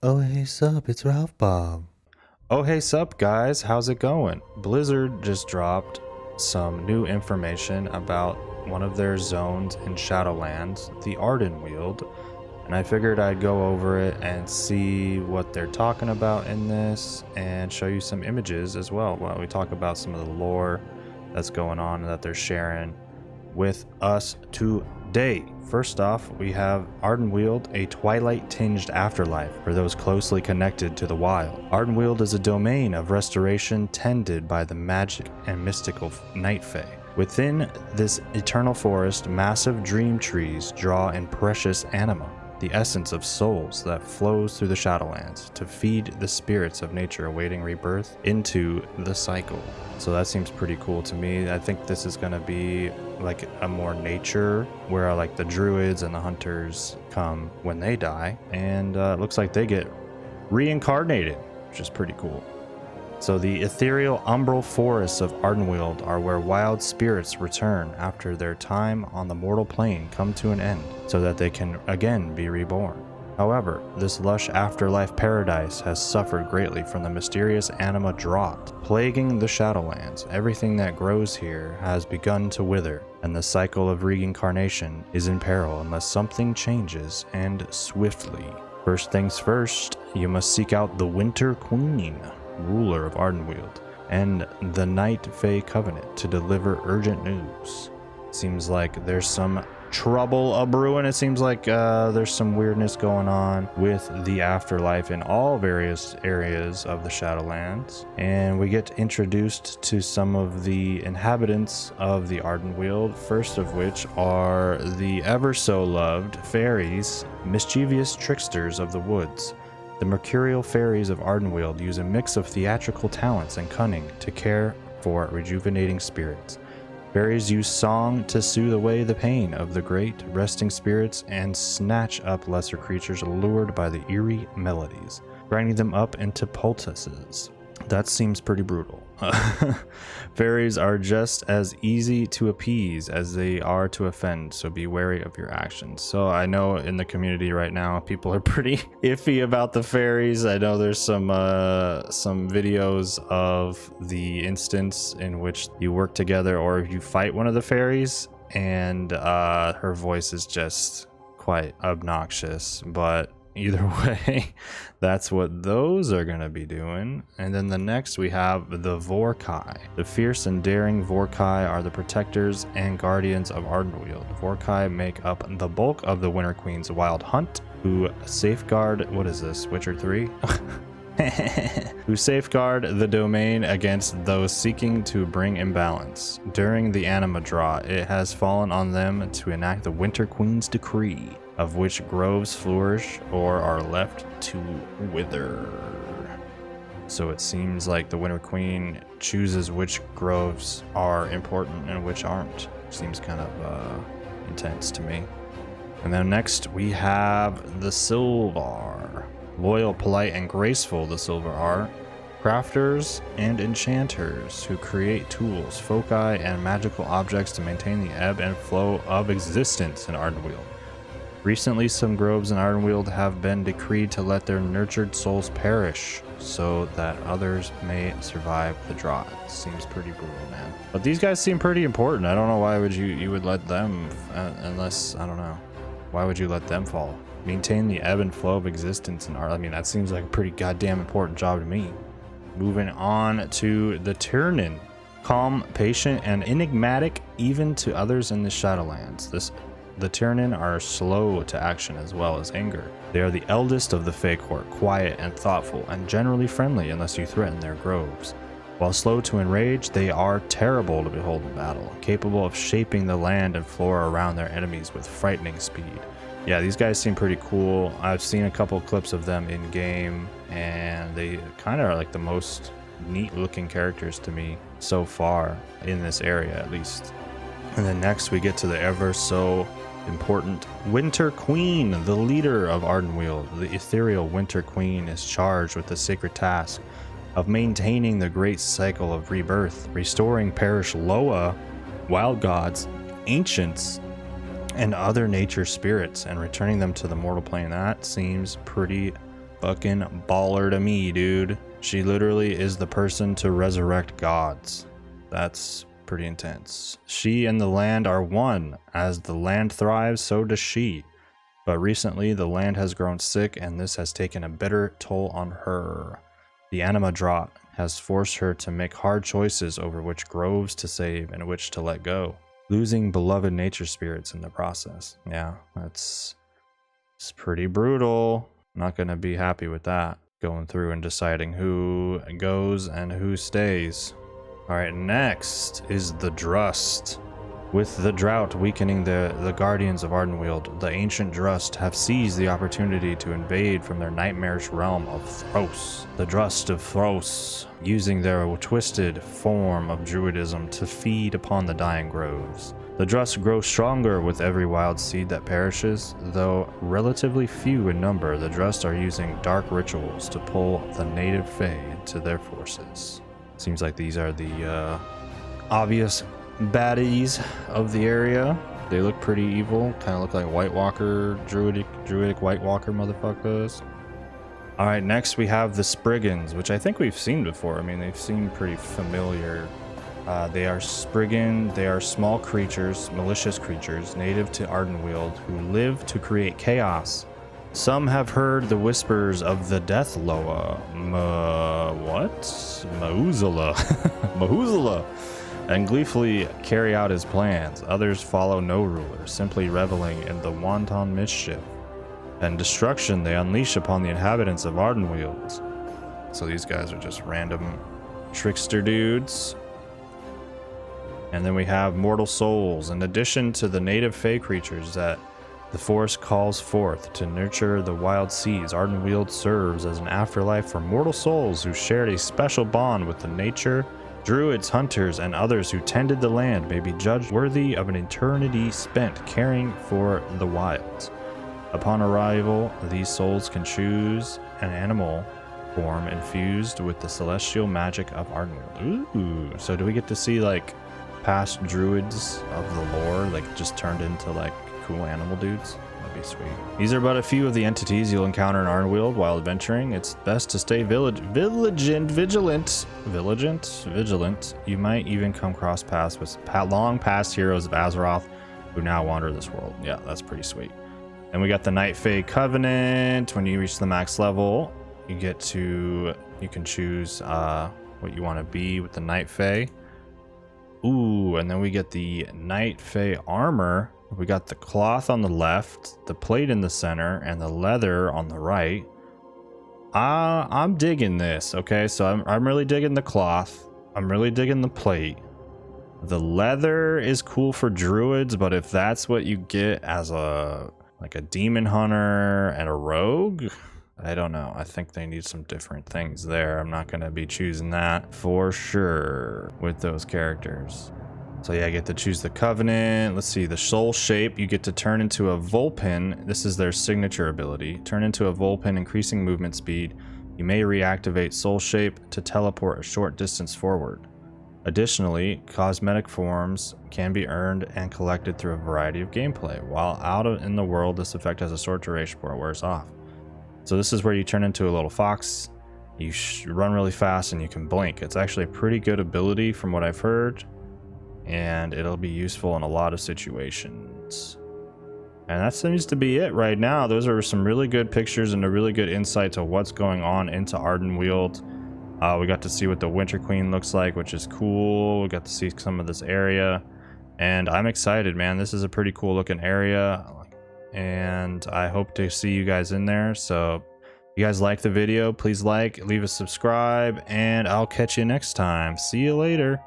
Oh, hey, sup, it's Ralphbob. Oh, hey, sup, guys. How's it going? Blizzard just dropped some new information about one of their zones in Shadowlands, the Ardenweald, and I figured I'd go over it and see what they're talking about in this and show you some images as well while we talk about some of the lore that's going on that they're sharing with us today. First off, we have Ardenweald, a twilight-tinged afterlife for those closely connected to the wild. Ardenweald is a domain of restoration tended by the magic and mystical Night Fae. Within this eternal forest, massive dream trees draw in precious anima, the essence of souls that flows through the Shadowlands to feed the spirits of nature awaiting rebirth into the cycle. So that seems pretty cool to me. I think this is going to be like a more nature where like the Druids and the Hunters come when they die, and it looks like they get reincarnated, which is pretty cool. So the ethereal umbral forests of Ardenweald are where wild spirits return after their time on the mortal plane come to an end, so that they can again be reborn. However, this lush afterlife paradise has suffered greatly from the mysterious anima drought, plaguing the Shadowlands. Everything that grows here has begun to wither, and the cycle of reincarnation is in peril unless something changes, and swiftly. First things first, you must seek out the Winter Queen, ruler of Ardenweald, and the Night Fae Covenant to deliver urgent news. Seems like there's some trouble a-brewing. It seems like there's some weirdness going on with the afterlife in all various areas of the Shadowlands, and we get introduced to some of the inhabitants of the Ardenweald, first of which are the ever-so-loved fairies, mischievous tricksters of the woods. The mercurial fairies of Ardenweald use a mix of theatrical talents and cunning to care for rejuvenating spirits. Fairies use song to soothe away the pain of the great resting spirits and snatch up lesser creatures lured by the eerie melodies, grinding them up into poultices. That seems pretty brutal. Fairies are just as easy to appease as they are to offend, so be wary of your actions. So I know in the community right now, people are pretty iffy about the fairies. I know there's some videos of the instance in which you work together or you fight one of the fairies, and her voice is just quite obnoxious, but either way, that's what those are going to be doing. And then the next we have the Vork I. The fierce and daring Vork I are the protectors and guardians of Ardenweald. Vork I make up the bulk of the Winter Queen's wild hunt, who safeguard, what is this, Witcher 3? Who safeguard the domain against those seeking to bring imbalance. During the anima draw, it has fallen on them to enact the Winter Queen's decree, of which groves flourish or are left to wither. So it seems like the Winter Queen chooses which groves are important and which aren't. Seems kind of intense to me. And then next we have the Silvar. Loyal, polite, and graceful the Silvar are. Crafters and enchanters who create tools, foci, and magical objects to maintain the ebb and flow of existence in Ardenweald. Recently, some groves in Ardenweald have been decreed to let their nurtured souls perish so that others may survive the drought. Seems pretty brutal, man. But these guys seem pretty important. I don't know why would you would let them, unless, I don't know. Why would you let them fall? Maintain the ebb and flow of existence in art. I mean, that seems like a pretty goddamn important job to me. Moving on to the Turnin. Calm, patient, and enigmatic even to others in the Shadowlands. The Turnin are slow to action as well as anger. They are the eldest of the Fae Court, quiet and thoughtful, and generally friendly unless you threaten their groves. While slow to enrage, they are terrible to behold in battle, capable of shaping the land and flora around their enemies with frightening speed. Yeah, these guys seem pretty cool. I've seen a couple clips of them in game, and they kind of are like the most neat looking characters to me so far in this area, at least. And then next we get to the ever so important Winter Queen, the leader of Ardenweald. The ethereal Winter Queen is charged with the sacred task of maintaining the great cycle of rebirth, restoring perished Loa, wild gods, ancients, and other nature spirits, and returning them to the mortal plane. That seems pretty Fucking baller to me, dude. She literally is the person to resurrect gods. That's pretty intense. She and the land are one. As the land thrives, so does she. But recently, the land has grown sick, and this has taken a bitter toll on her. The anima drought has forced her to make hard choices over which groves to save and which to let go, losing beloved nature spirits in the process. Yeah, it's pretty brutal. Not going to be happy with that. Going through and deciding who goes and who stays. All right, next is the Drust. With the drought weakening the guardians of Ardenweald, the ancient Drust have seized the opportunity to invade from their nightmarish realm of Thros. The Drust of Thros, using their twisted form of druidism to feed upon the dying groves. The Drust grow stronger with every wild seed that perishes. Though relatively few in number, the Drust are using dark rituals to pull the native Fae into their forces. Seems like these are the obvious baddies of the area. They look pretty evil. Kind of look like White Walker, druidic White Walker motherfuckers. All right, next we have the Spriggans, which I think we've seen before. I mean, they've seemed pretty familiar. They are Spriggan. They are small creatures, malicious creatures, native to Ardenweald, who live to create chaos. Some have heard the whispers of the Death Loa. Mahuzala. Mahuzala. And gleefully carry out his plans. Others follow no ruler, simply reveling in the wanton mischief and destruction they unleash upon the inhabitants of Ardenweald. So these guys are just random trickster dudes. And then we have mortal souls. In addition to the native Fae creatures that the forest calls forth to nurture the wild seeds, Ardenweald serves as an afterlife for mortal souls who shared a special bond with the nature. Druids, hunters, and others who tended the land may be judged worthy of an eternity spent caring for the wilds. Upon arrival, these souls can choose an animal form infused with the celestial magic of Ardenweald. Ooh, so do we get to see like past druids of the lore, like just turned into like cool animal dudes? That'd be sweet. These are but a few of the entities you'll encounter in Ardenweald while adventuring. It's best to stay vigilant. You might even come cross paths with long past heroes of Azeroth who now wander this world. Yeah, that's pretty sweet. And we got the Night Fae Covenant. When you reach the max level, you can choose what you want to be with the Night Fae. Ooh, and then we get the Night Fae armor. We got the cloth on the left, the plate in the center, and the leather on the right. I'm digging this, okay? So I'm really digging the cloth. I'm really digging the plate. The leather is cool for druids, but if that's what you get as a demon hunter and a rogue, I don't know. I think they need some different things there. I'm not going to be choosing that for sure with those characters. So yeah, I get to choose the Covenant. Let's see, the Soul Shape. You get to turn into a Vulpin. This is their signature ability. Turn into a Vulpin, increasing movement speed. You may reactivate Soul Shape to teleport a short distance forward. Additionally, cosmetic forms can be earned and collected through a variety of gameplay. While out in the world, this effect has a short duration before it wears off. So this is where you turn into a little fox. You run really fast and you can blink. It's actually a pretty good ability from what I've heard, and it'll be useful in a lot of situations. And that seems to be it right now. Those are some really good pictures and a really good insight to what's going on into Ardenweald. We got to see what the Winter Queen looks like, which is cool. We got to see some of this area, and I'm excited, man. This is a pretty cool looking area, and I hope to see you guys in there. So if you guys like the video, please like, leave a subscribe, and I'll catch you next time. See you later.